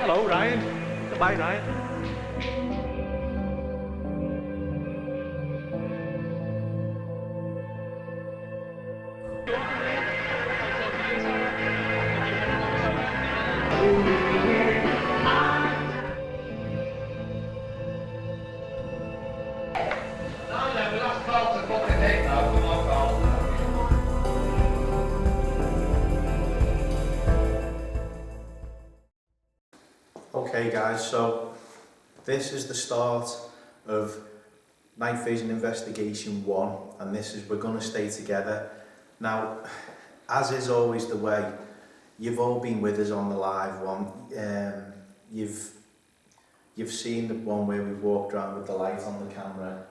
Hello, Ryan. Goodbye, Ryan. Okay guys, so this is the start of Night Vision Investigation 1, and this is, we're going to stay together. Now, as is always the way, you've all been with us on the live one. You've seen the one where we've walked around with the light on the camera.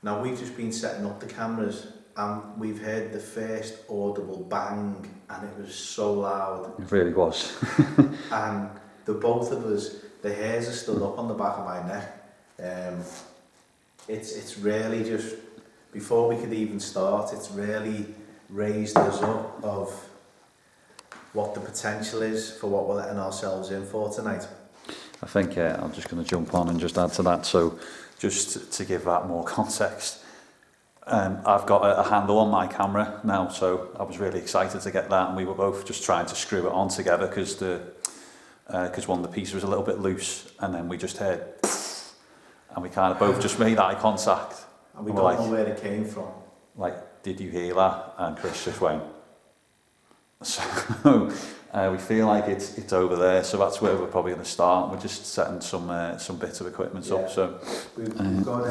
Now we've just been setting up the cameras and we've heard the first audible bang, and it was so loud. It really was. And the both of us, the hairs are stood up on the back of my neck. It's really just, before we could even start, it's really raised us up of what the potential is for what we're letting ourselves in for tonight. I think I'm just going to jump on and just add to that. So just to give that more context, I've got a handle on my camera now, so I was really excited to get that, and we were both just trying to screw it on together because one of the pieces was a little bit loose, and then we just heard and we kind of both just made eye contact. And we don't know where it came from. Like, did you hear that? And Chris just went. So we feel like it's over there, so that's where we're probably going to start. We're just setting some bits of equipment up. So we've got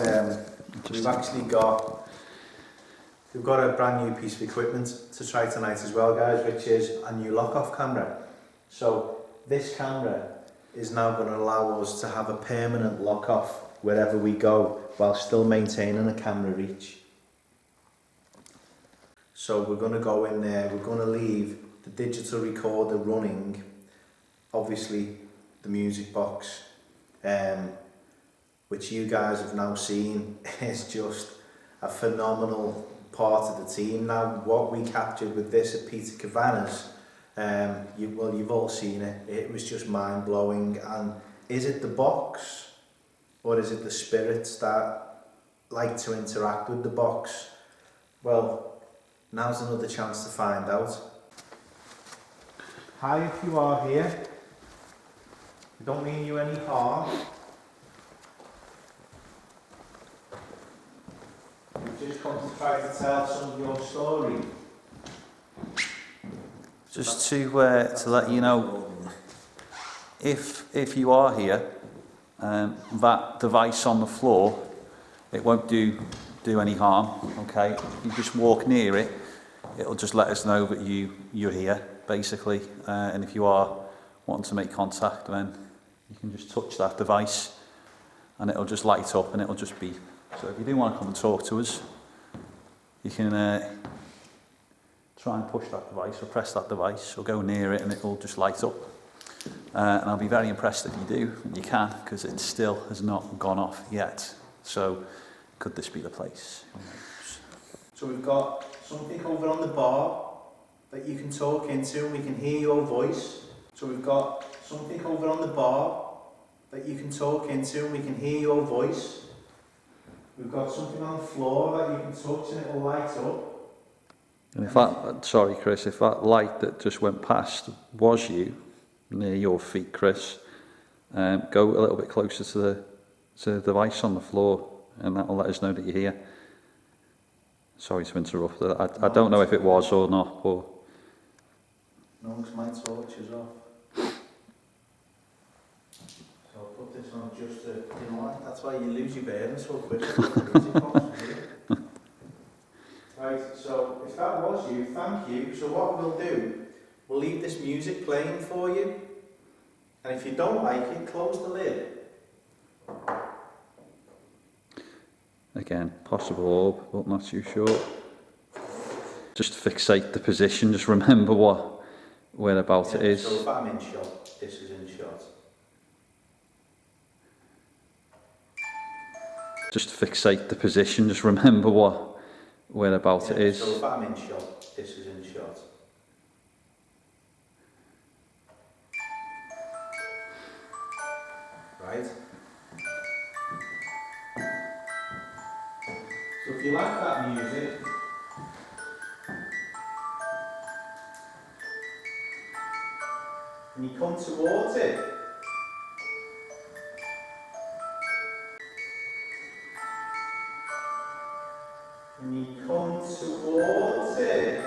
a brand new piece of equipment to try tonight as well, guys, which is a new lock-off camera. So this camera is now going to allow us to have a permanent lock-off wherever we go, while still maintaining a camera reach. So we're going to go in there, we're going to leave the digital recorder running, obviously the music box, which you guys have now seen is just a phenomenal part of the team. Now, what we captured with this at Peter Cavanagh's, you've all seen it, it was just mind-blowing. And is it the box, or is it the spirits that like to interact with the box? Well, now's another chance to find out. Hi, if you are here, we don't mean you any harm. We've just come to try to tell some of your story. Just to let you know, if you are here, that device on the floor, it won't do any harm. Okay, you just walk near it, it'll just let us know that you're here, basically. And if you are wanting to make contact, then you can just touch that device, and it'll just light up, and it'll just be. So if you do want to come and talk to us, you can try and push that device, or press that device, or go near it, and it will just light up. And I'll be very impressed if you do. You can, because it still has not gone off yet. So could this be the place? So we've got something over on the bar that you can talk into, and we can hear your voice. So we've got something over on the bar that you can talk into and we can hear your voice. We've got something on the floor that you can touch and it will light up. And if that, sorry Chris, if that light that just went past was you, near your feet Chris, go a little bit closer to the device on the floor and that will let us know that you're here. Sorry to interrupt. I don't know if it was or not, but... No, because my torch is off. So I'll put this on just to, you know what, that's why you lose your bearings so quick. Right, so if that was you, thank you. So what we'll do, we'll leave this music playing for you. And if you don't like it, close the lid. Again, possible orb, but not too sure. Just fixate the position, just remember whereabouts it is. So if I'm in shot, this is in shot. Just fixate the position, just remember whereabouts it is. So if I'm in shot, this is in shot. Right? So if you like that music, and you come towards it, and you come towards it,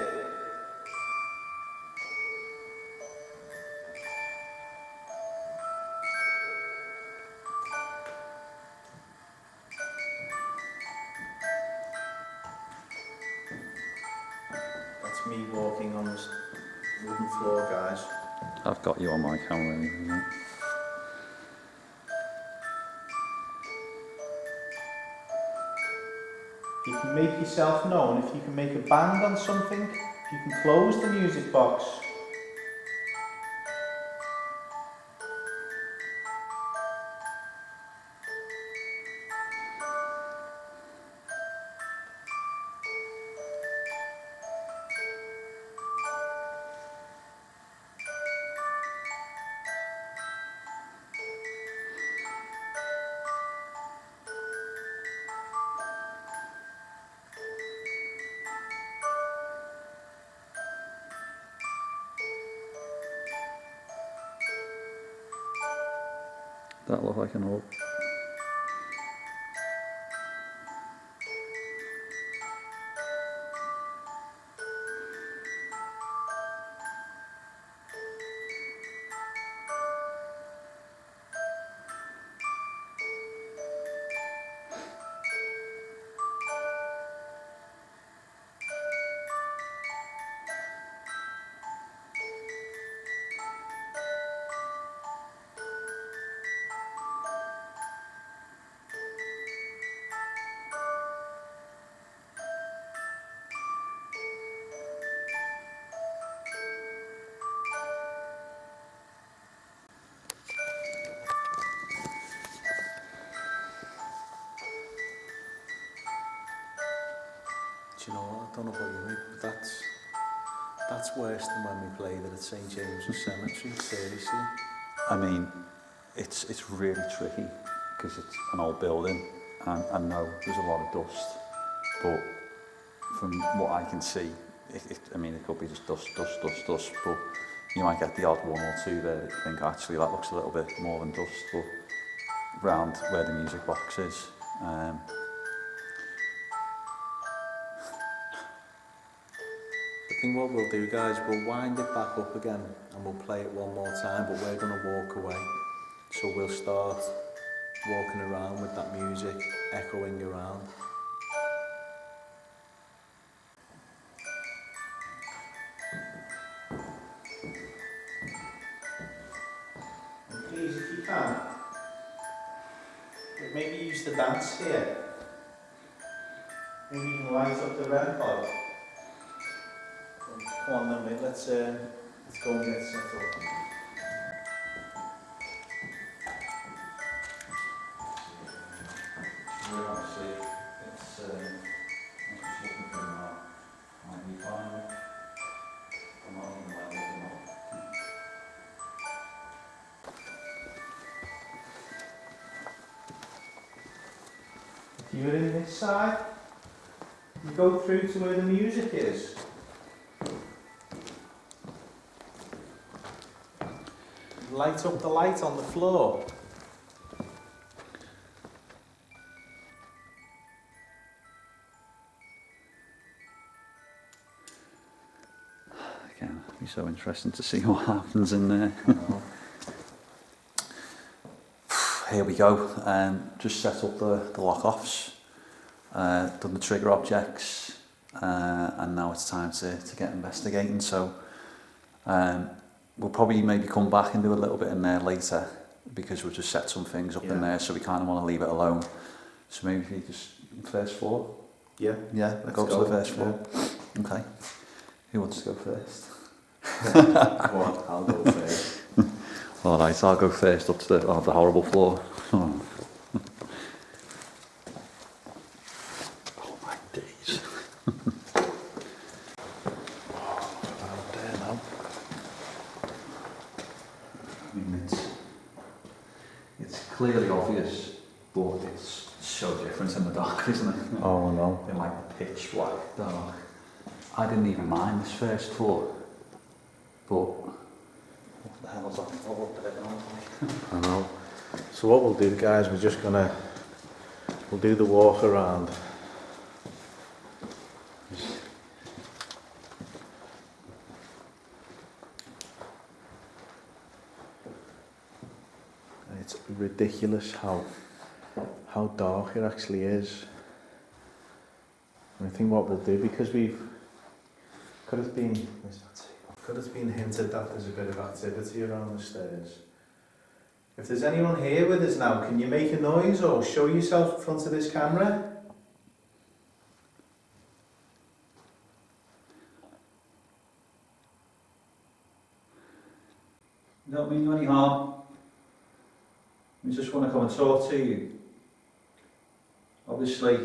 that's me walking on this wooden floor, guys. I've got you on my camera anyway, mate. You can make yourself known. If you can make a band on something, if you can close the music box. That looked like an orb. Do you know what? I don't know about you, mate, but that's worse than when we played it at St James's Cemetery, seriously. I mean, it's really tricky because it's an old building and I know there's a lot of dust, but from what I can see, I mean, it could be just dust, but you might get the odd one or two there that you think actually that looks a little bit more than dust, but round where the music box is. I think what we'll do, guys, we'll wind it back up again and we'll play it one more time, but we're going to walk away. So we'll start walking around with that music echoing around. And please, if you can, maybe use the dance here. Maybe you can light up the red pod. Come on then, mate, let's go and get set up. Obviously, it's I'm just looking for might be fine. I'm not even looking up. If you're in this side, you go through to where the music is. Light up the light on the floor. Again, it'll be so interesting to see what happens in there. Here we go, just set up the lock-offs, done the trigger objects, and now it's time to get investigating. So we'll probably maybe come back and do a little bit in there later, because we've just set some things up in there, so we kind of want to leave it alone. So maybe if you just, first floor? Yeah. Yeah, Let's go to go. the first floor. Yeah. Okay. Who wants to go first? I'll go first. Alright, I'll go first up to the horrible floor. Oh, my days. Out there now. I mean, it's clearly obvious, but it's so different in the dark, isn't it? Oh no. In like pitch black dark. I didn't even mind this first floor, but what the hell is that floor up there? I know. So what we'll do, guys, we'll do the walk around. It's ridiculous how dark it actually is. And I think what we'll do, because could have been hinted that there's a bit of activity around the stairs. If there's anyone here with us now, can you make a noise or show yourself in front of this camera? Don't mean you any harm. We just want to come and talk to you. Obviously,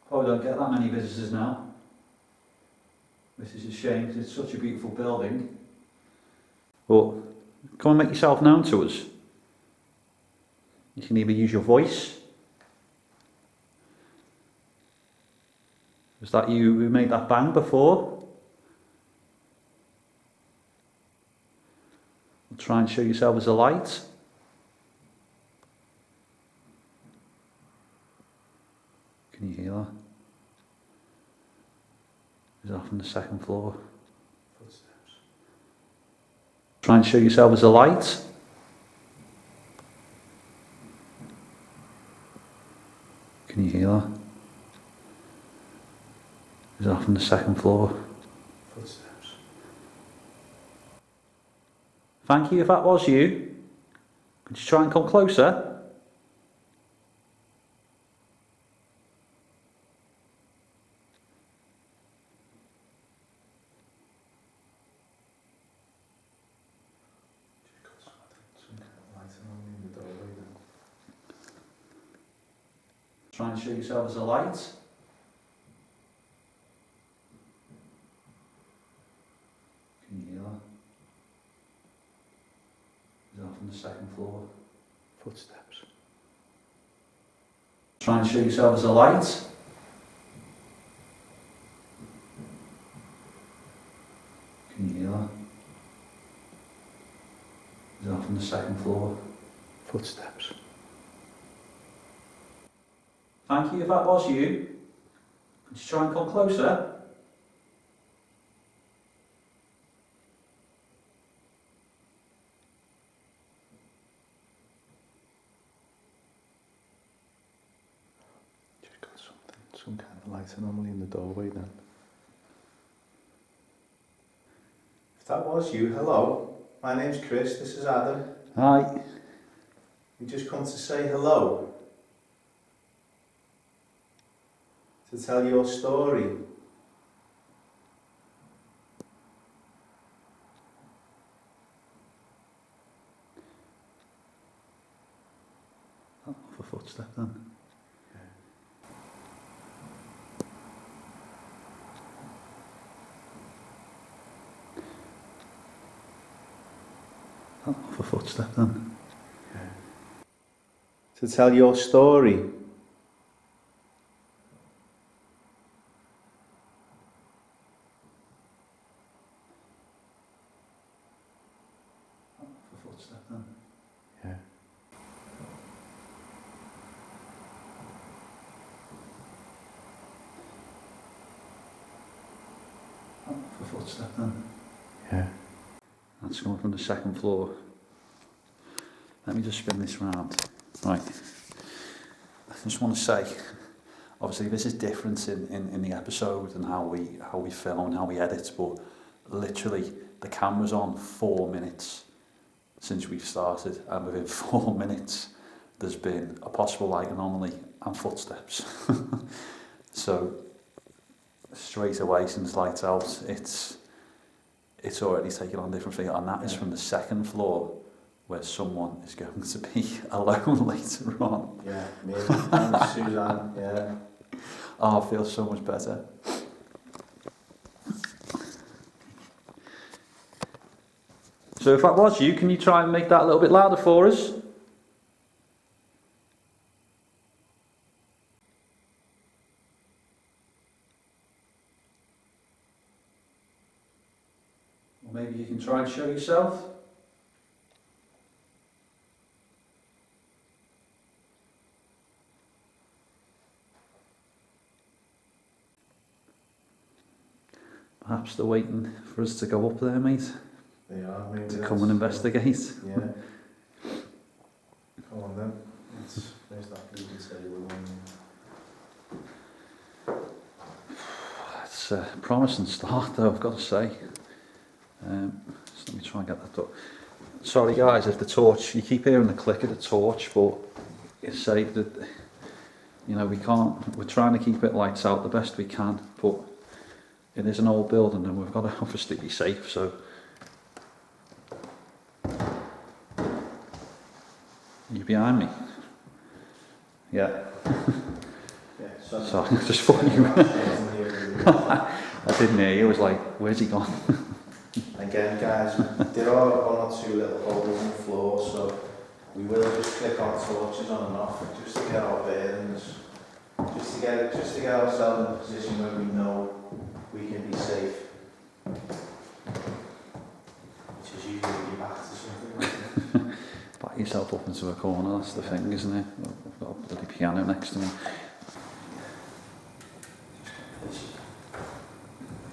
probably don't get that many visitors now. This is a shame because it's such a beautiful building. But come and make yourself known to us. You can either use your voice. Was that you who made that bang before? Try and show yourself as a light. Can you hear that? Is that from the second floor? Footsteps. Try and show yourself as a light. Can you hear that? Is that from the second floor? Footsteps. Thank you if that was you. Could you try and come closer? Try and show yourself as a light. Can you hear that? Is that from the second floor? Footsteps. Try and show yourself as a light. Can you hear that? Is that from the second floor? Footsteps. Thank you if that was you. Could you try and come closer? Just got some kind of light anomaly in the doorway then. If that was you, hello. My name's Chris, this is Adam. Hi. We just come to say hello. To tell your story. Oh, off a footstep then. Oh, off a footstep then. To tell your story. footstep then. Yeah. That's coming from the second floor. Let me just spin this round. Right. I just want to say, obviously this is different in the episode and how we film and how we edit, but literally the camera's on 4 minutes since we've started, and within 4 minutes there's been a possible light anomaly and footsteps. So straight away since lights out, it's already taken on a different feel, and that is from the second floor, where someone is going to be alone later on. Yeah, me and Suzanne, yeah. Oh, I feel so much better. So if that was you, can you try and make that a little bit louder for us? Or maybe you can try and show yourself. Perhaps they're waiting for us to go up there, mate. They are, maybe To come and investigate. Yeah. Come on then. Where's that blue table one? It's a promising start though, I've got to say. So let me try and get that done. Sorry guys, if the torch, you keep hearing the click of the torch, but it's safe that, you know, we're trying to keep it lights out the best we can, but it is an old building and we've got to obviously be safe, so. You behind me? Yeah. Yeah, Sorry, I just thought you I didn't hear you, I was like, where's he gone? Again, guys, there are 1 or 2 little holes in the floor, so we will just click our torches on and off just to get our bearings, just to get ourselves in a position where we know we can be safe. Which is usually be back to something. Back yourself up into a corner, that's the thing, isn't it? I've got a bloody piano next to me.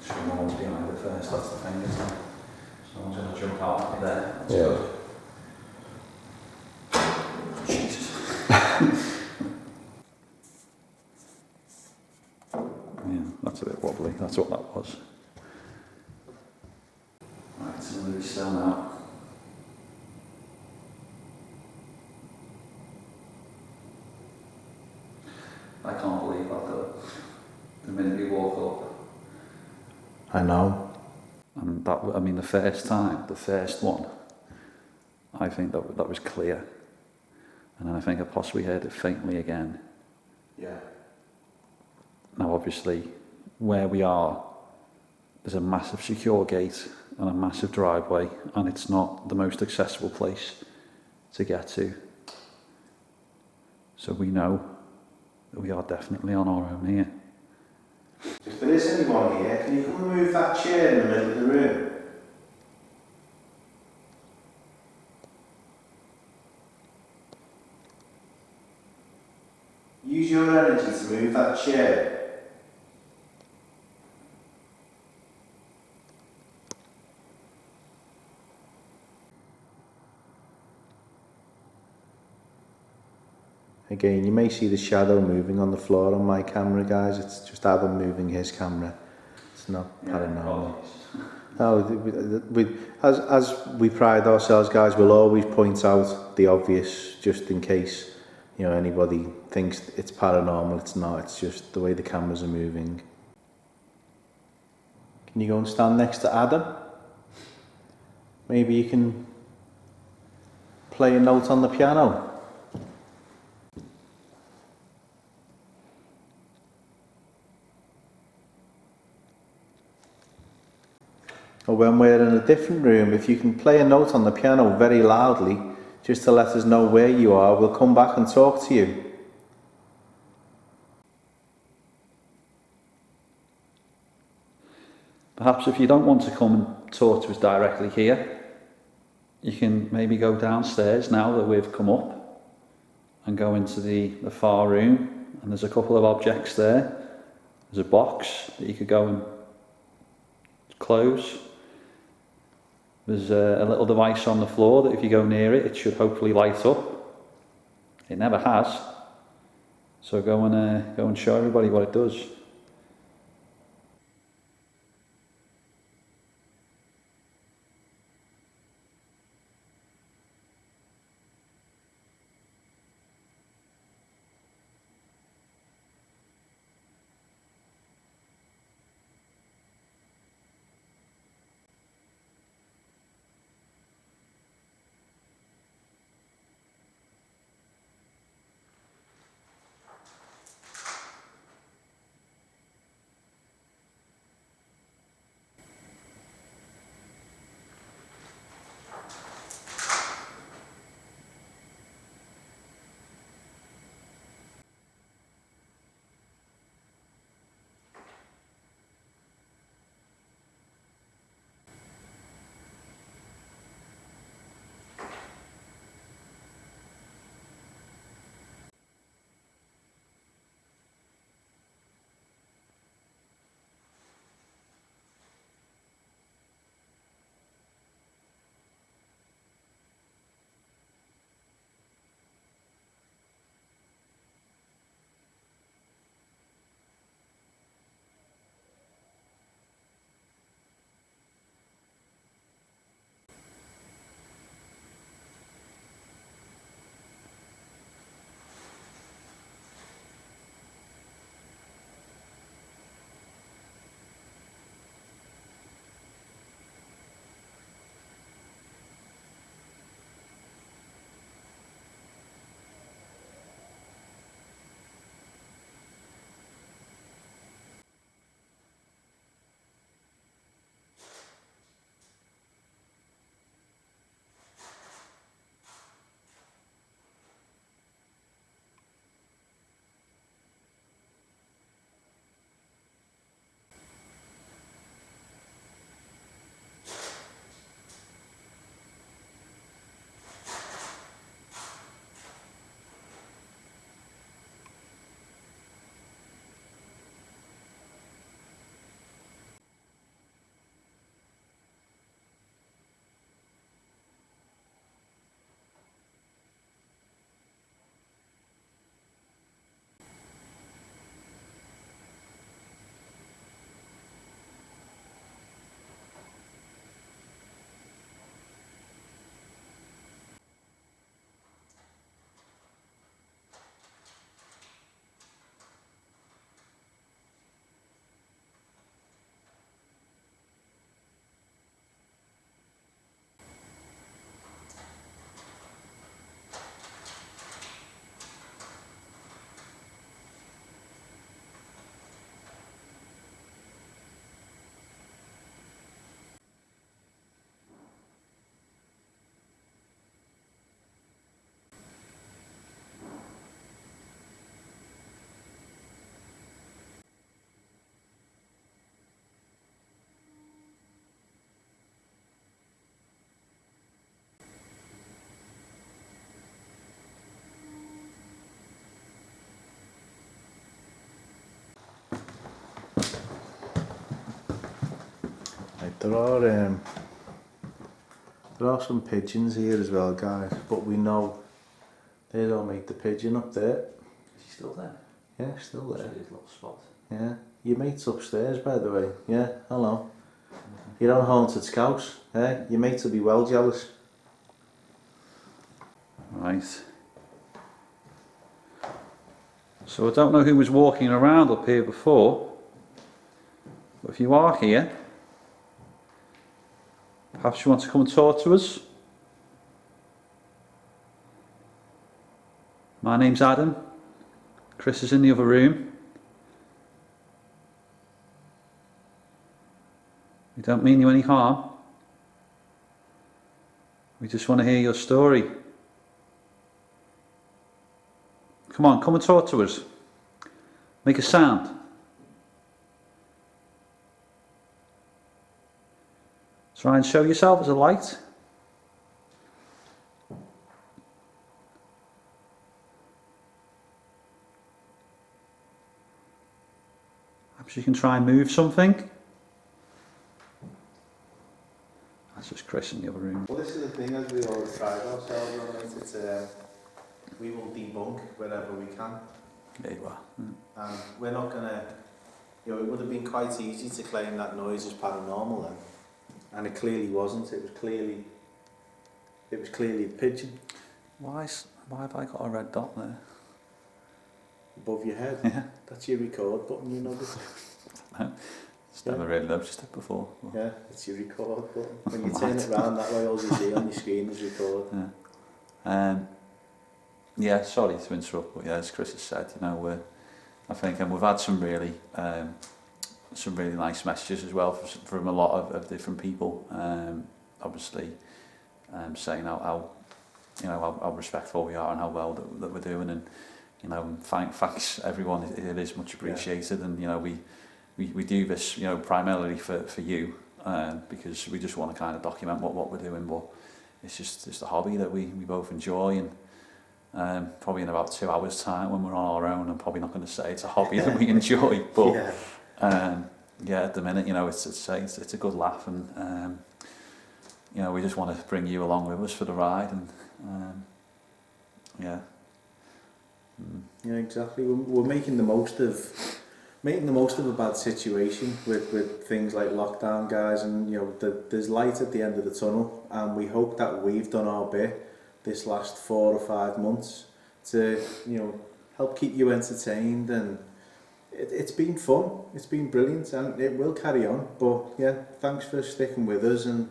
Sure, no one's behind it first, that's the thing, isn't it? So no one's going to jump out at me there. That's good. Jesus. Yeah, that's a bit wobbly, that's what that was. Right, so I'm really still now. I can't believe that though. The minute we walk up. I know. And that, I mean, the first one, I think that was clear. And then I think I possibly heard it faintly again. Yeah. Now obviously, where we are, there's a massive secure gate and a massive driveway, and it's not the most accessible place to get to. So we know that we are definitely on our own here. If there is anyone here, can you come and move that chair in the middle of the room? Use your energy to move that chair. Again, you may see the shadow moving on the floor on my camera, guys. It's just Adam moving his camera. It's not paranormal. No, as we pride ourselves, guys, we'll always point out the obvious, just in case, you know, anybody thinks it's paranormal. It's not. It's just the way the cameras are moving. Can you go and stand next to Adam? Maybe you can play a note on the piano. Or when we're in a different room, if you can play a note on the piano very loudly, just to let us know where you are, we'll come back and talk to you. Perhaps if you don't want to come and talk to us directly here, you can maybe go downstairs now that we've come up and go into the far room, and there's a couple of objects there. There's a box that you could go and close. There's a little device on the floor that if you go near it, it should hopefully light up. It never has. So go and show everybody what it does. Right, there are some pigeons here as well, guys, but we know they don't make the pigeon up there. Is he still there? Yeah, still there. His little spot. Yeah, your mate's upstairs, by the way. Yeah, hello. You're on haunted Scouse, eh? Your mate will be well jealous. Right. So I don't know who was walking around up here before, but if you are here, perhaps you want to come and talk to us. My name's Adam. Chris is in the other room. We don't mean you any harm. We just want to hear your story. Come on, come and talk to us. Make a sound. Try and show yourself as a light. Perhaps you can try and move something. Chris in the other room. Well, this is the thing, as we always pride ourselves on it, it's, we will debunk wherever we can. There you are. And we're not going to, you know, it would have been quite easy to claim that noise as paranormal then. And it clearly wasn't. It was clearly a pigeon Why have I got a red dot there? above your head. Yeah. That's your record button, you know this. Just never really noticed it before. Yeah, it's your record button. When you turn it round that way, all you see on your screen is record. Yeah. Yeah, sorry to interrupt, but yeah, as Chris has said, you know, I think, and we've had some really nice messages as well from a lot of different people. Obviously, saying how you know how respectful we are and how well that we're doing, and you know, thanks everyone. It is much appreciated, and you know, we do this, you know, primarily for you, because we just want to kind of document what we're doing, but it's just a hobby that we both enjoy, and probably in about 2 hours time when we're on our own, I'm probably not going to say it's a hobby that we enjoy, but yeah, at the minute, you know, it's a good laugh, and you know, we just want to bring you along with us for the ride, and yeah. Yeah, exactly. We're making the most of a bad situation with things like lockdown, guys, and you know, there's light at the end of the tunnel, and we hope that we've done our bit this last 4 or 5 months to, you know, help keep you entertained, and it's been fun, it's been brilliant, and it will carry on. But yeah, thanks for sticking with us, and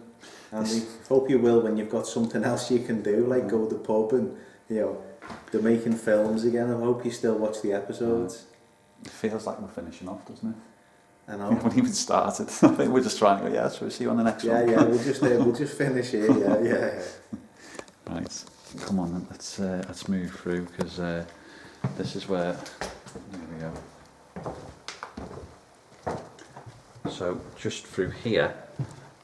we hope you will when you've got something else you can do, like go to the pub, and you know, they're making films again. I hope you still watch the episodes. It feels like we're finishing off, doesn't it? I know. We haven't even started. I think we're just trying to go, yeah, so we'll see you on the next one. Yeah, we'll just finish here, yeah. Right, come on then, let's move through, because this is where, there we go. So just through here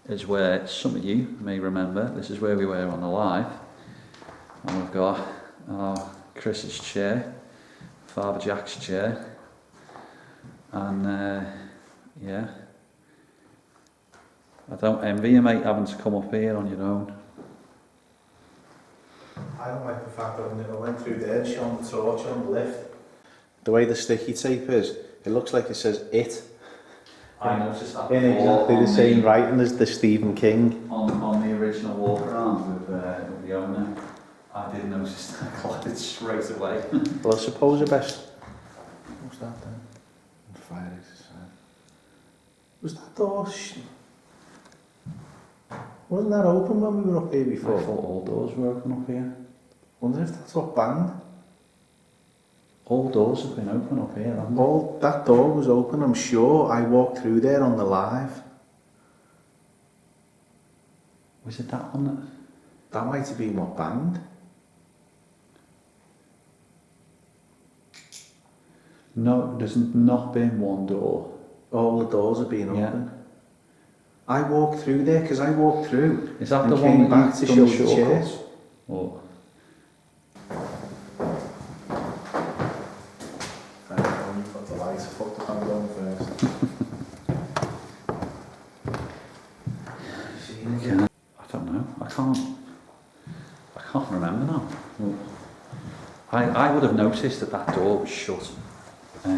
is where some of you may remember, this is where we were on the live, and we've got Chris's chair, Father Jack's chair, and yeah, I don't envy you, mate, having to come up here on your own. I don't like the fact that I went through there, shone the torch on the lift. The way the sticky tape is, it looks like it says "it." I noticed that in exactly the same writing as the Stephen King. On the original walk around with the owner, I did notice that. I got it straight away. Well, I suppose the best. What's that then? Fire exercise. Was that door? Wasn't that open when we were up here before? I thought all doors were open up here. Wonder if that's what banged. All doors have been open up here, haven't they? That door was open, I'm sure. I walked through there on the live. Was it that one? That might have been what banged. No, there's not been one door. All the doors have been Yeah. open. I walked through there because I walked through. Is that and the came one back that to you've show done the chairs? shortcuts? Or You've got the lights. I put the fan on first. I don't know. I can't remember now. Well, I would have noticed that door was shut. I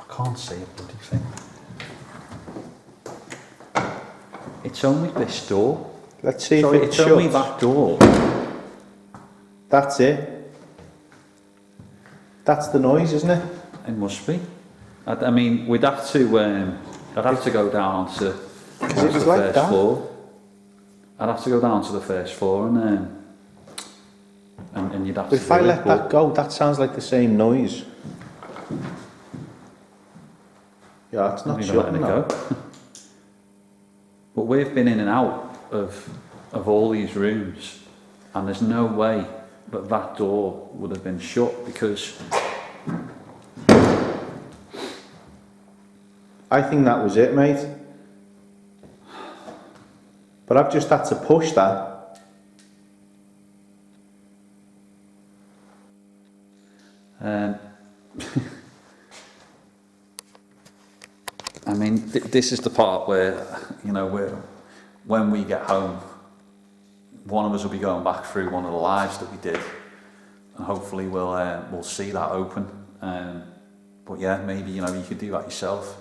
can't see a bloody thing. It's only this door. Let's see So if it's it only shuts. that door. That's it. That's the noise, isn't it? It must be. I mean, we'd have to. I'd have to go down to it was the like first that. floor. I'd have to go down to the first floor and you'd have But to. if I do it, let that go, that sounds like the same noise. Yeah, it's not Not even shutting letting it now. go. But we've been in and out of all these rooms, and there's no way that door would have been shut, because I think that was it, mate. But I've just had to push that. I mean, this is the part where, you know, when we get home, one of us will be going back through one of the lives that we did, and hopefully we'll see that open. But yeah, maybe you could do that yourself.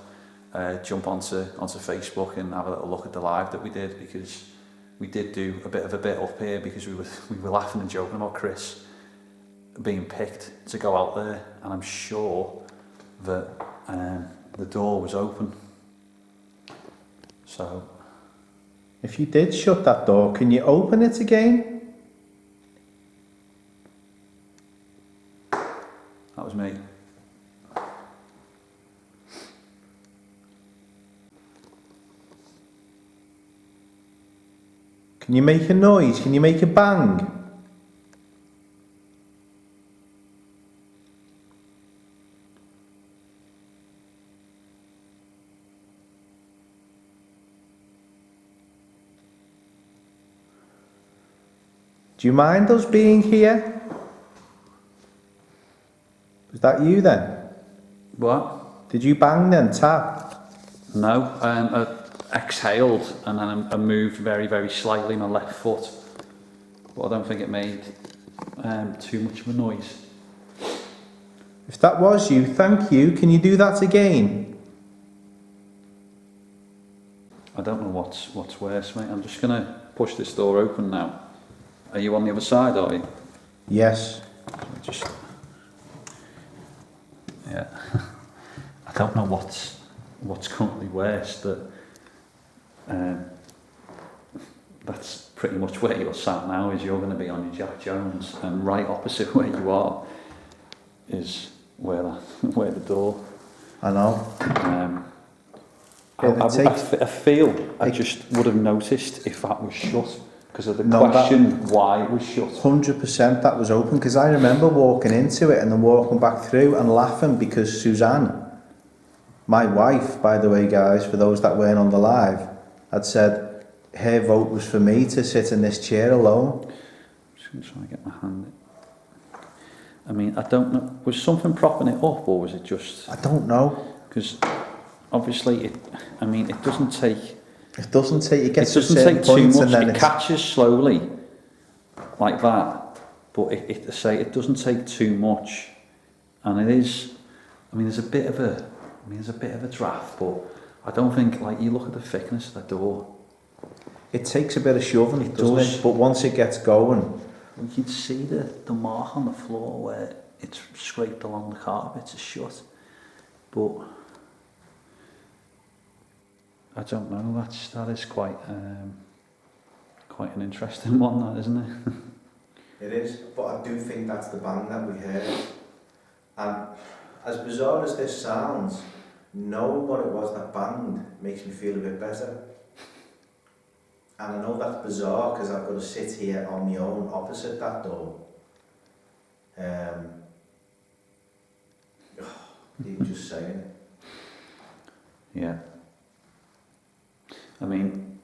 Jump onto Facebook and have a little look at the live that we did, because we did do a bit up here because we were laughing and joking about Chris being picked to go out there, and I'm sure that the door was open. So if you did shut that door, can you open it again? That was me. Can you make a noise? Can you make a bang? Do you mind us being here? Was that you then? What? Did you bang then, tap? No, I exhaled and then I moved very, very slightly my left foot, but I don't think it made too much of a noise. If that was you, thank you. Can you do that again? I don't know what's worse, mate. I'm just going to push this door open now. Are you on the other side, are you? Yes. Yeah. I don't know what's currently worse, that that's pretty much where you're sat now, is you're going to be on your Jack Jones, and right opposite where you are is where the door. I know. I feel I just would have noticed if that was shut, because of the question why it was shut. 100% that was open, because I remember walking into it and then walking back through and laughing because Suzanne, my wife, by the way, guys, for those that weren't on the live, had said her vote was for me to sit in this chair alone. I'm just going to try and get my hand in. I mean, I don't know, was something propping it up, or was it just... I don't know. Because obviously, it doesn't take... It doesn't take too much. It catches slowly, like that. But it doesn't take too much, and it is. I mean, there's a bit of a draft, but I don't think, like, you look at the thickness of the door. It takes a bit of shoving, doesn't it? But once it gets going, you can see the mark on the floor where it's scraped along the carpet. It's shut, but. I don't know. That is quite an interesting one, that, isn't it? It is, but I do think that's the bang that we heard. And as bizarre as this sounds, knowing what it was that banged makes me feel a bit better. And I know that's bizarre because I've got to sit here on my own opposite that door. Even just saying it. Yeah. I mean,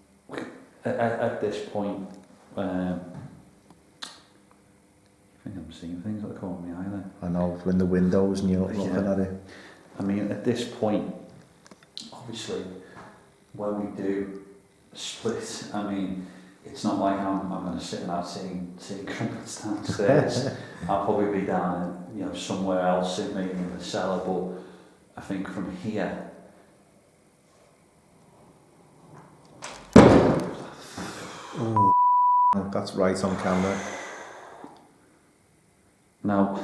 at this point, I think I'm seeing things that are caught me eye there. I know, when the windows and you're looking at it. I mean, at this point, obviously, when we do split, I mean, it's not like I'm going to sit out seeing crumpets downstairs. I'll probably be down in, somewhere else, maybe in the cellar, but I think from here, oh, that's right on camera. Now,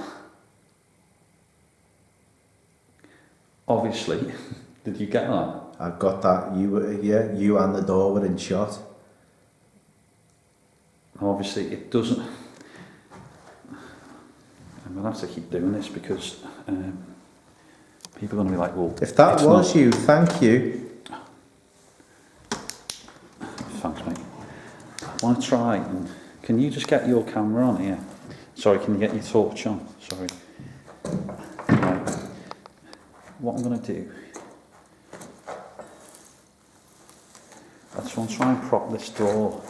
obviously, did you get that? I got that. You and the door were in shot. Obviously, it doesn't. I'm going to have to keep doing this because people are going to be like, well, if that was you, thank you. Thanks, mate. I want to try, and can you just get your camera on here? Sorry, can you get your torch on? Sorry. Right. What I'm going to do, I just want to try and prop this door.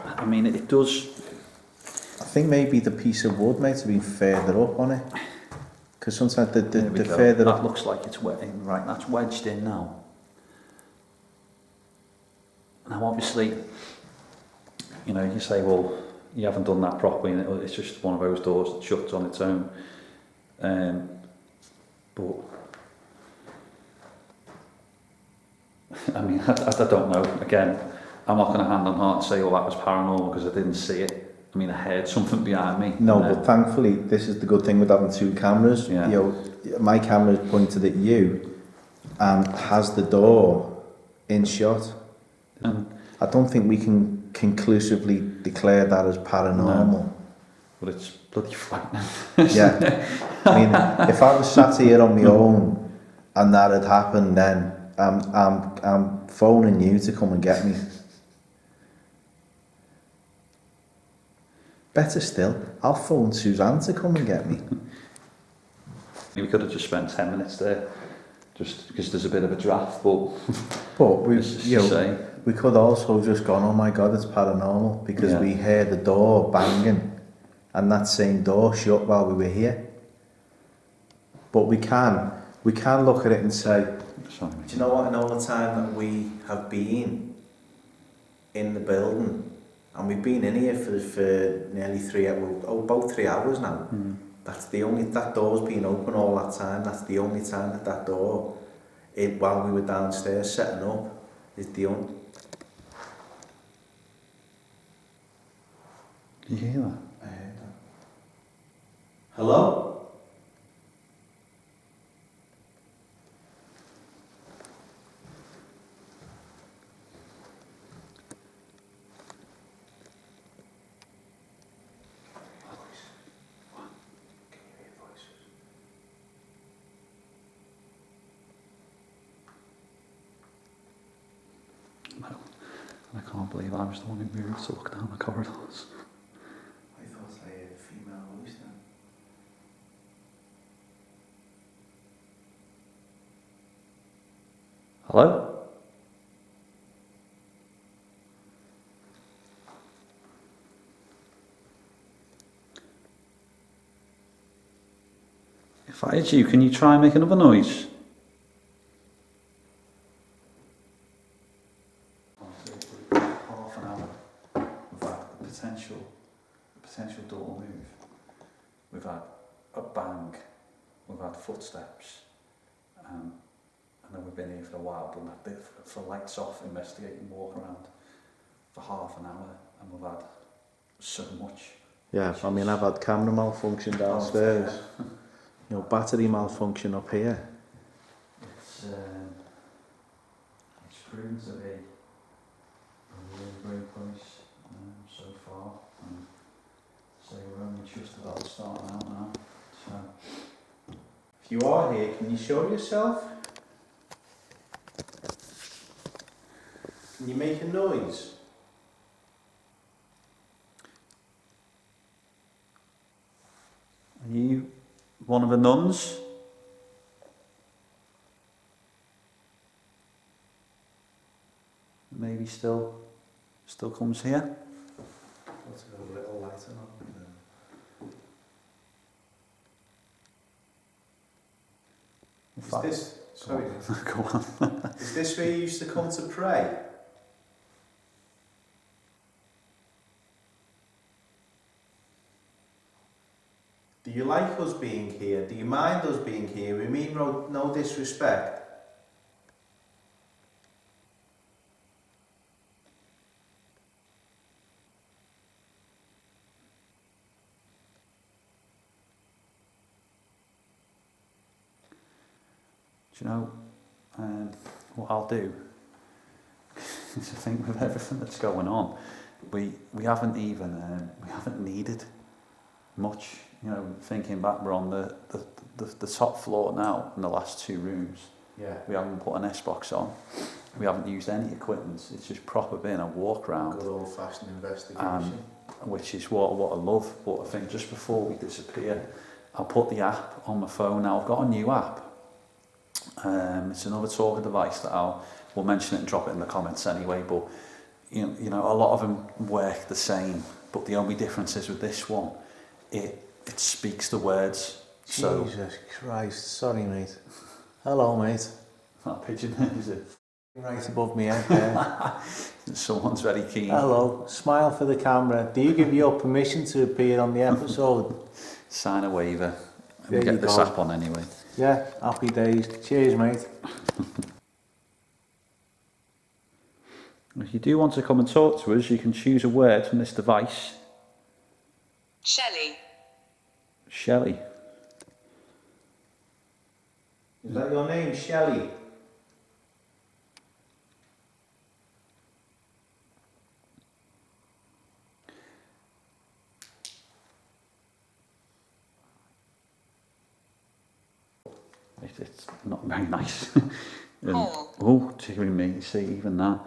I mean, it does. I think maybe the piece of wood might have been further up on it. Because sometimes the further that up. Looks like it's wet in. Right, that's wedged in now. Now obviously, you know, you say, well, you haven't done that properly, and it's just one of those doors that shuts on its own. But I mean, I don't know. Again, I'm not going to hand on heart and say, oh, that was paranormal because I didn't see it. I mean, I heard something behind me. No, but thankfully, this is the good thing with having two cameras. Yeah. You know, my camera is pointed at you and has the door in shot. And I don't think we can conclusively declare that as paranormal. No, but it's bloody frightening. Yeah. I mean, if I was sat here on my own and that had happened, then I'm phoning you to come and get me. Better still, I'll phone Suzanne to come and get me. We could have just spent 10 minutes there, just because there's a bit of a draft, but we, it's just you to know, say, we could also just gone, oh my God, it's paranormal, because we heard the door banging and that same door shut while we were here. But we can look at it and say, sorry, do you know what, in all the time that we have been in the building, and we've been in here for nearly 3 hours, about 3 hours now. That's the only, that door's been open all that time. That's the only time that door, while we were downstairs setting up, is the only. Did you hear that? I heard that. Hello? No, I can't believe I was the one who moved to look down the corridors. I thought I heard a female voice then. Hello? If I hit you, can you try and make another noise? Half an hour. We've had a potential door move. We've had a bang. We've had footsteps. And then we've been here for a while, but we've been for lights off, investigating, walk around for half an hour, and we've had so much. Yeah, I mean, I've had camera malfunction downstairs. You know, battery malfunction up here. It's proven to be a really great place so far. And so we're only just about starting out now. So If you are here, can you show yourself? Can you make a noise? are you one of the nuns? Maybe still comes here. Let's go a little lighter on. Is this, sorry, Go on. is this where you used to come to pray? Do you like us being here? Do you mind us being here? We mean no disrespect. Do you know what I'll do? I think with everything that's going on, we haven't even we haven't needed much. You know, thinking back, we're on the top floor now in the last 2 rooms. Yeah. We haven't put an S-box on. We haven't used any equipment. It's just proper been a walk around. Good old-fashioned investigation. Which is what I love. But I think just before we disappear, I'll put the app on my phone. Now I've got a new app. It's another talker device that we'll mention it and drop it in the comments anyway. But you know, a lot of them work the same. But the only difference is with this one, it speaks the words. Jesus Christ! Sorry, mate. Hello, mate. That pigeon is it? Right above me head there. Someone's very keen. Hello, smile for the camera. Do you give your permission to appear on the episode? Sign a waiver. There And you get this go. app on anyway. Yeah, happy days. Cheers, mate. If you do want to come and talk to us, you can choose a word from this device. Shelley. Shelley. Is that your name, Shelley? It's not very nice. Hall. Oh, tickling me. You see, even that.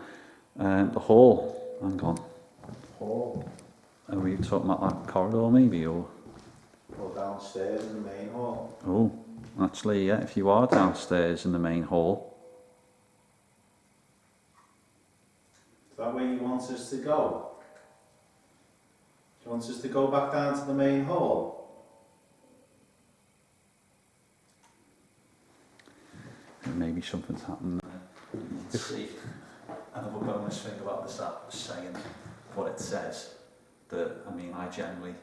The hall. Hang on. Hall. Are we talking about that corridor maybe, or? Or downstairs in the main hall. Oh, actually, yeah, if you are downstairs in the main hall. Is that where you want us to go? Do you want us to go back down to the main hall? Maybe something's happened there. Let's see. Another bonus thing about this app was saying what it says. That, I mean, I generally,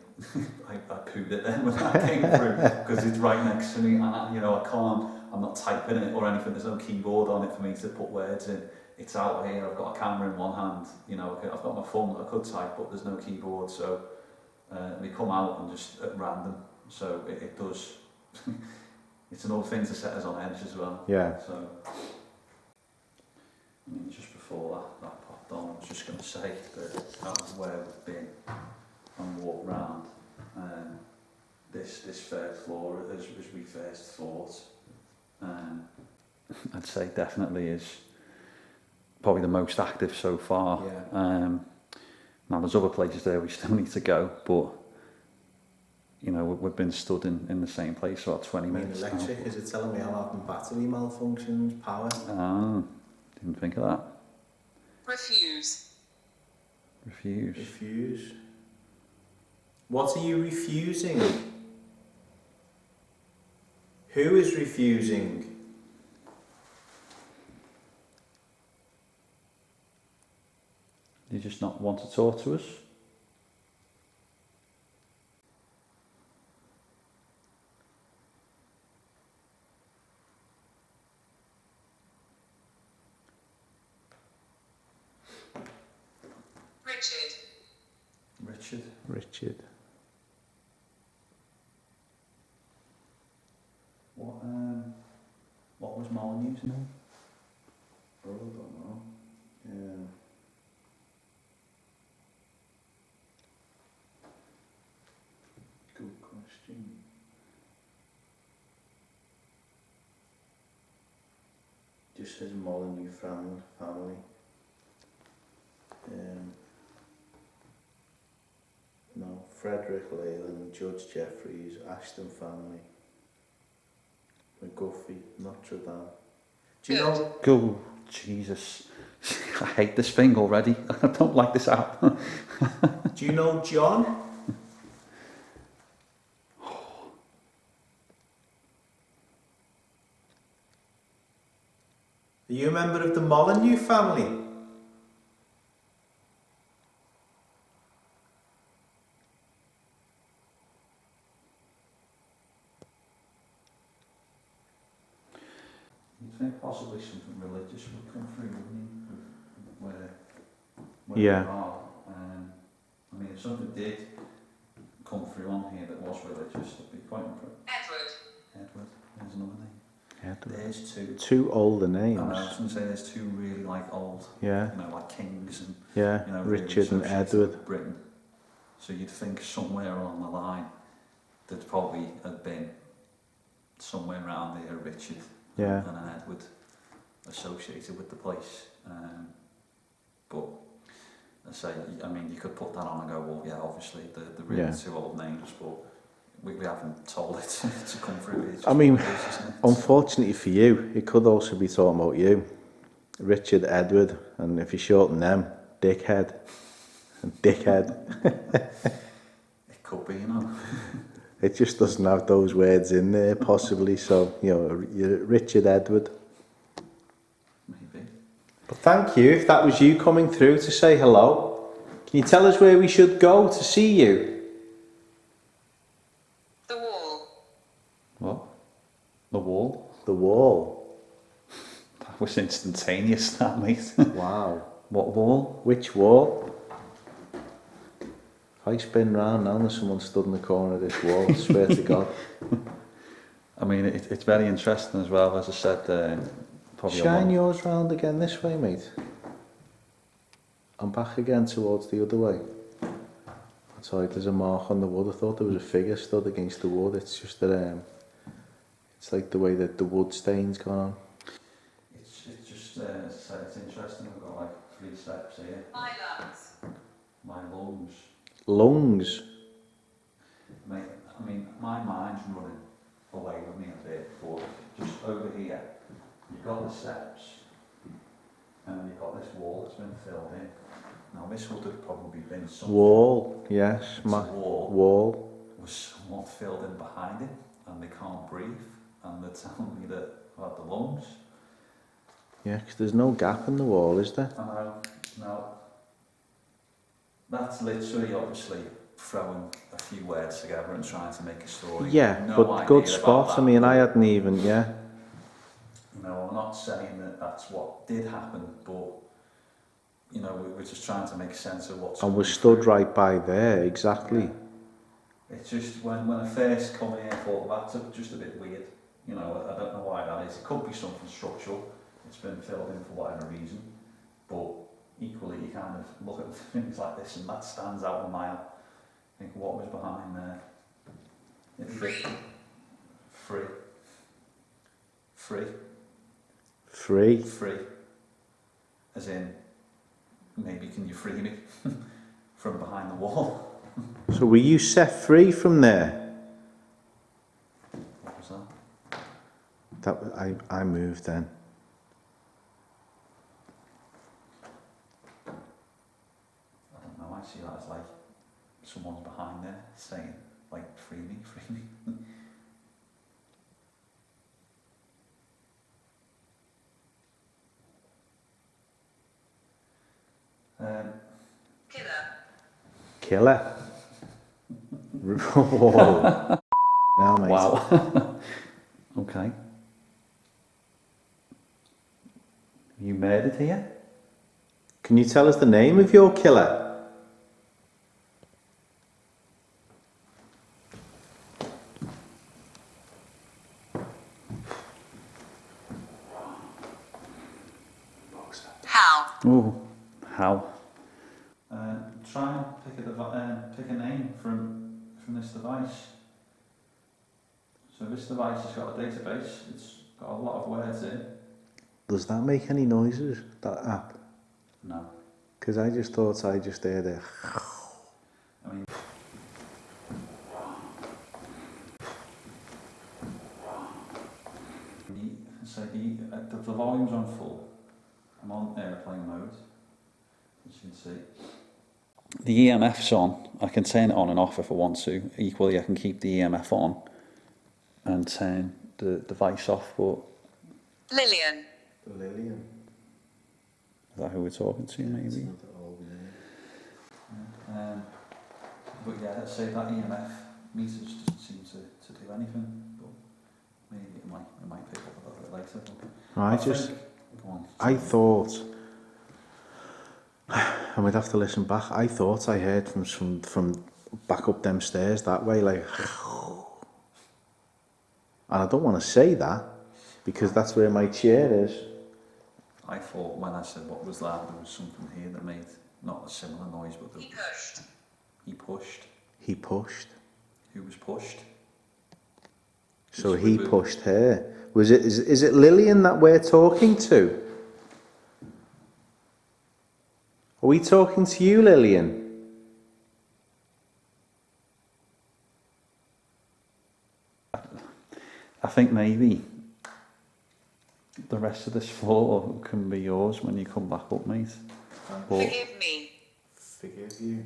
I pooed it then when that came through, because it's right next to me, and I'm not typing it or anything, there's no keyboard on it for me to put words in. It's out here, I've got a camera in one hand, I've got my phone that I could type, but there's no keyboard, so they come out and just at random, so it does, it's another thing to set us on edge as well. Yeah. So, I mean, just before that popped on, I was just going to say that was where we've been and walked round. This third floor, as we first thought, I'd say definitely is probably the most active so far. Yeah. Now there's other places there we still need to go, but we've been stood in the same place for about 20 minutes. Electric, is it telling me I'm having battery malfunctions, power? Ah, didn't think of that. Refuse. Refuse. Refuse. What are you refusing? Who is refusing? Do you just not want to talk to us? Richard. What was Molyneux's name? Oh, I don't know. Yeah. Good question. Just says Molyneux family. No, Frederick Leyland, Judge Jeffreys, Ashton family, McGuffey, Notre Dame. Do you know? Go, Jesus. I hate this thing already. I don't like this app. Do you know John? Are you a member of the Molyneux family? You think possibly something religious would come through, wouldn't you? Where Yeah. we are. I mean, if something did come through on here that was religious, it'd be quite impressive. Edward. There's another name. Edward. There's two. Two older names. I know, I was going to say there's two really old, Yeah. like kings and Yeah. really Richard and associated Edward. with Britain. So you'd think somewhere along the line there'd probably have been somewhere around there a Richard Yeah. and an Edward associated with the place. But I say, I mean, you could put that on and go, well, yeah, obviously the really two old names, but we haven't told it to come through. It's I mean, isn't it? unfortunately for you, it could also be talking about you. Richard, Edward, and if you shorten them, Dickhead. And Dickhead. It could be, you know. It just doesn't have those words in there, possibly. So, you're Richard Edward. Maybe. But thank you, if that was you coming through to say hello. Can you tell us where we should go to see you? The wall. What? The wall? The wall. That was instantaneous, that, mate. Wow. What wall? Which wall? If I spin round now and there's someone stood in the corner of this wall, I swear to God. I mean, it's very interesting as well, as I said. Probably Shine yours round again this way, mate. I'm back again towards the other way. That's right, there's a mark on the wood. I thought there was a figure stood against the wood. It's just that it's like the way that the wood stain's gone on. It's just, it's interesting. We've got like 3 steps here. My lungs. My lungs. Lungs? Mate, I mean, my mind's running away with me a bit, but just over here, you've got the steps, and then you've got this wall that's been filled in. Now this would have probably been something. Wall, yes. Wall was somewhat filled in behind it, and they can't breathe, and they're telling me that about the lungs. Yeah, because there's no gap in the wall, is there? I know. Now, that's literally, obviously, throwing a few words together and trying to make a story. Yeah, No but idea good about spot. that, I mean, I but, hadn't even, yeah. you know, I'm not saying that that's what did happen, but, you know, we're just trying to make sense of what's And we're coming stood through. right by there, exactly. Yeah. It's just, when I first come here, I thought, that's just a bit weird. You know, I don't know why that is. It could be something structural. It's been filled in for whatever reason. But equally, you kind of look at things like this and that stands out a mile. Think, what was behind there? It's free. Free. As in, maybe can you free me from behind the wall? So were you set free from there? What was that? I moved then. I don't know, I see that as like someone's behind there saying, like, free me. Killer. Whoa. Now, mate. Wow. Okay. You murdered here? Can you tell us the name of your killer? How? Oh, how? Try and pick a name from this device. So this device has got a database. It's got a lot of words in. Does that make any noises, that app? No. Because I just thought I just heard it. I mean, the volume's on full. I'm on airplane mode, as you can see. The EMF's on. I can turn it on and off if I want to. Equally, I can keep the EMF on and turn the device off. But Lillian. Lillian. is that who we're talking to? Maybe. But yeah, let's say that EMF meters doesn't seem to do anything. But maybe it might pick up a little bit later. I thought, I might have to listen back. I thought I heard from back up them stairs that way, like, and I don't want to say that because that's where my chair is. I thought when I said what was that, there was something here that made not a similar noise, but He pushed. He pushed. He pushed. Who was pushed? So he pushed her. Is it Lillian that we're talking to? Are we talking to you, Lillian? I think maybe the rest of this floor can be yours when you come back up, mate. But Forgive me. Forgive you.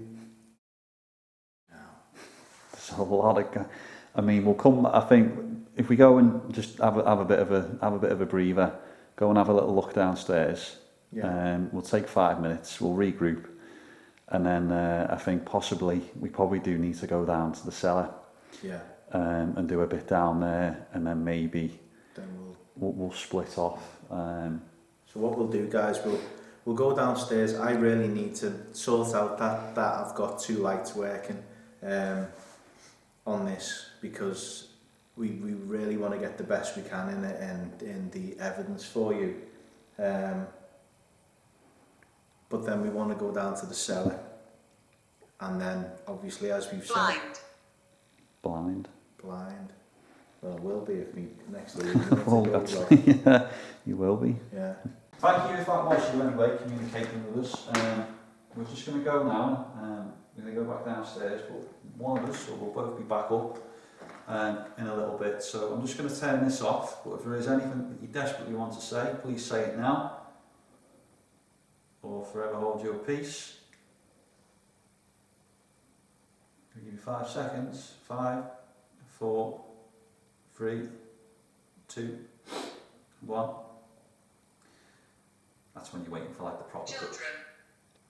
there's a lot of. I mean, we'll come. I think if we go and just have a bit of a breather, go and have a little look downstairs. Yeah. We'll take 5 minutes, we'll regroup, and then I think possibly we probably do need to go down to the cellar Yeah. and do a bit down there, and then maybe Then we'll split off. So what we'll do, guys, we'll go downstairs. I really need to sort out that I've got 2 lights working on this, because we really want to get the best we can in it and in the evidence for you. But then we want to go down to the cellar, and then obviously, as we've said, Blind. Blind. Well, it will be if we next week. Oh, yeah, you will be. Yeah. Thank you if that was you anyway, communicating with us. We're just going to go now. We're going to go back downstairs, but one of us, or we'll both be back up in a little bit. So I'm just going to turn this off, but if there is anything that you desperately want to say, please say it now, or forever hold your peace. I'll give you 5 seconds. 5, 4, 3, 2, 1. That's when you're waiting for like the proper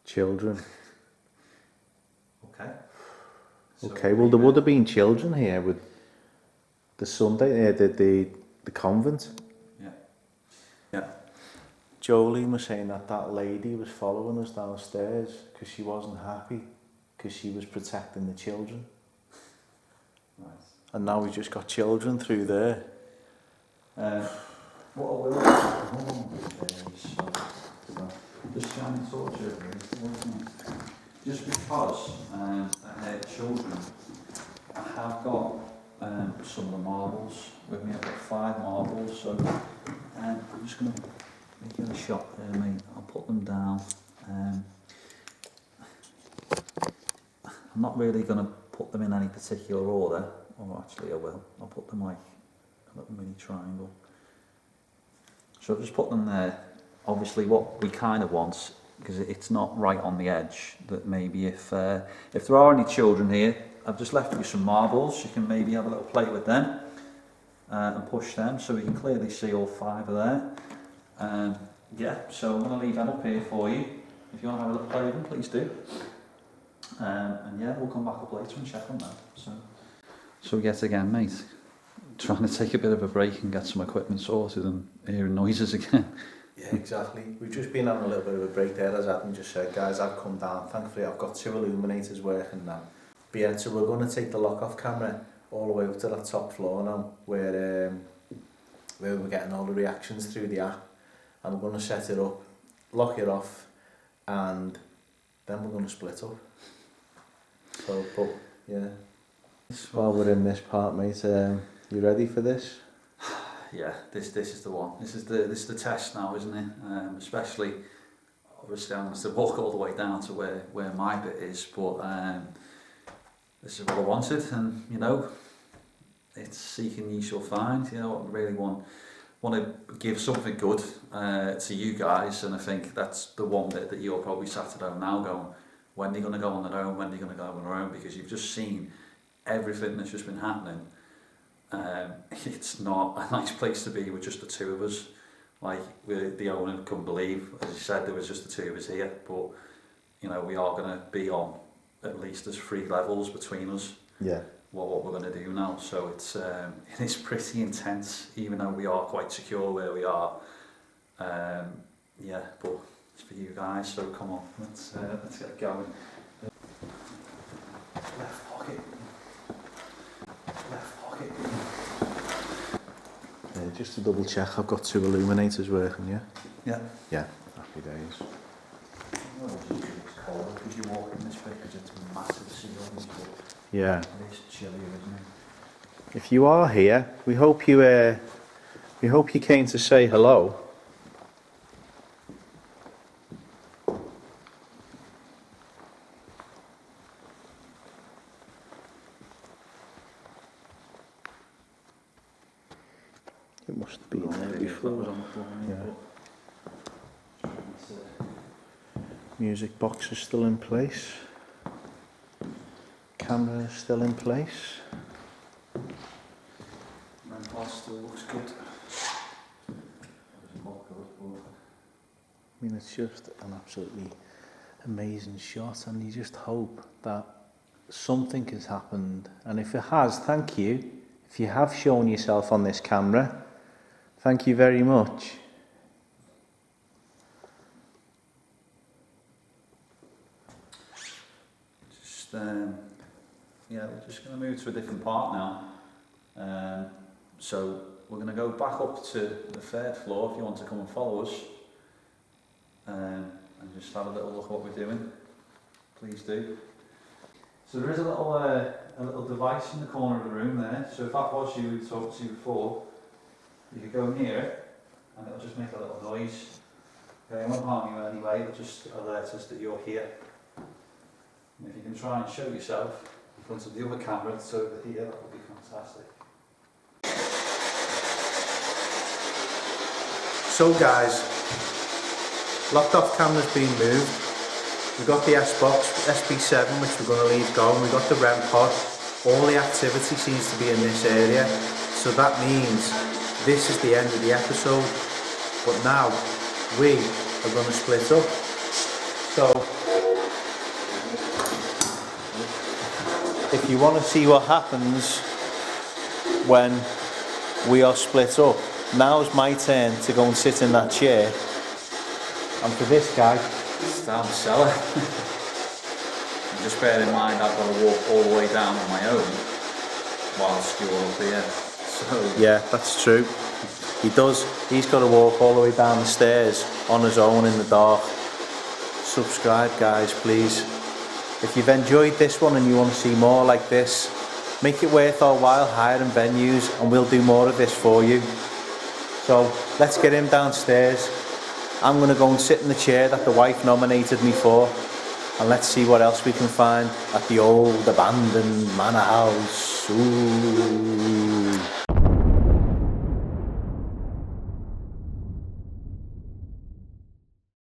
Children. Okay. So Okay. Well, there would have been children here with the Sunday, the convent. Yeah. Yeah. Jolene was saying that lady was following us downstairs because she wasn't happy because she was protecting the children. Right. And now we've just got children through there. What I will is just trying to torture you, just because I had children, I have got some of the marbles with me. I've got 5 marbles, so I'm just going to make a shot there, mate. I'll put them down. I'm not really going to put them in any particular order. Oh, actually I will. I'll put them like a little mini triangle. So I've just put them there. Obviously what we kind of want, because it's not right on the edge, that maybe if there are any children here, I've just left you some marbles. You can maybe have a little play with them and push them so we can clearly see all 5 are there. Yeah, so I'm going to leave them up here for you. If you want to have a little play with them, please do. And yeah, we'll come back up later and check on that. So yet again, mate, trying to take a bit of a break and get some equipment sorted and hearing noises again. Yeah, exactly. We've just been having a little bit of a break there, as Adam just said. Guys, I've come down. Thankfully, I've got 2 illuminators working now. But yeah, so we're going to take the lock-off camera all the way up to that top floor now, where we're getting all the reactions through the app. And we're going to set it up, lock it off, and then we're going to split up. So, but yeah. While we're in this part, mate, you ready for this? Yeah, this is the one. This is the test now, isn't it? Especially, obviously, I'm going to walk all the way down to where my bit is, but this is what I wanted, and you know, it's seeking ye shall find. You know, I really want to give something good to you guys, and I think that's the one bit that you're probably sat at home now going, when are you going to go on their own? When are you going to go on their own? Because you've just seen everything that's just been happening. It's not a nice place to be with just the 2 of us. Like, the owner couldn't believe, as he said, there was just the 2 of us here, but you know, we are going to be on at least there's 3 levels between us. Yeah. What we're going to do now, so it is pretty intense, even though we are quite secure where we are. Yeah, but it's for you guys, so come on, let's get going. Left pocket. Just to double check, I've got 2 illuminators working, yeah? Yeah. Yeah, happy days. Well, it's cold because you walk in this bit because it's massive ceilings, but Yeah. it is chilly, isn't it? If you are here, we hope you came to say hello. It must have been there before. Yeah. Music box is still in place. Camera is still in place. Rampart still looks good. mean, it's just an absolutely amazing shot, and you just hope that something has happened. And if it has, thank you. If you have shown yourself on this camera, thank you very much. Yeah, we're just going to move to a different part now. So we're going to go back up to the 3rd floor if you want to come and follow us, and just have a little look at what we're doing. Please do. So there is a little device in the corner of the room there. So if that was you we talked to before, you could go near it and it'll just make a little noise. Okay, it won't harm you anyway, it'll just alert us that you're here. And if you can try and show yourself in front of the other camera that's over here, that would be fantastic. So guys, locked off camera's been moved. We've got the S-Box, SB7, which we're going to leave going. We've got the REM pod. All the activity seems to be in this area. So that means this is the end of the episode. But now, we are going to split up. So, if you want to see what happens when we are split up, now's my turn to go and sit in that chair. And for this guy, It's down the cellar. And just bear in mind I've got to walk all the way down on my own whilst you're up here. So yeah, that's true. He does. He's got to walk all the way down the stairs on his own in the dark. Subscribe, guys, please. If you've enjoyed this one and you want to see more like this, make it worth our while hiring venues and we'll do more of this for you. So let's get him downstairs. I'm going to go and sit in the chair that the wife nominated me for, and let's see what else we can find at the old abandoned manor house. Ooh.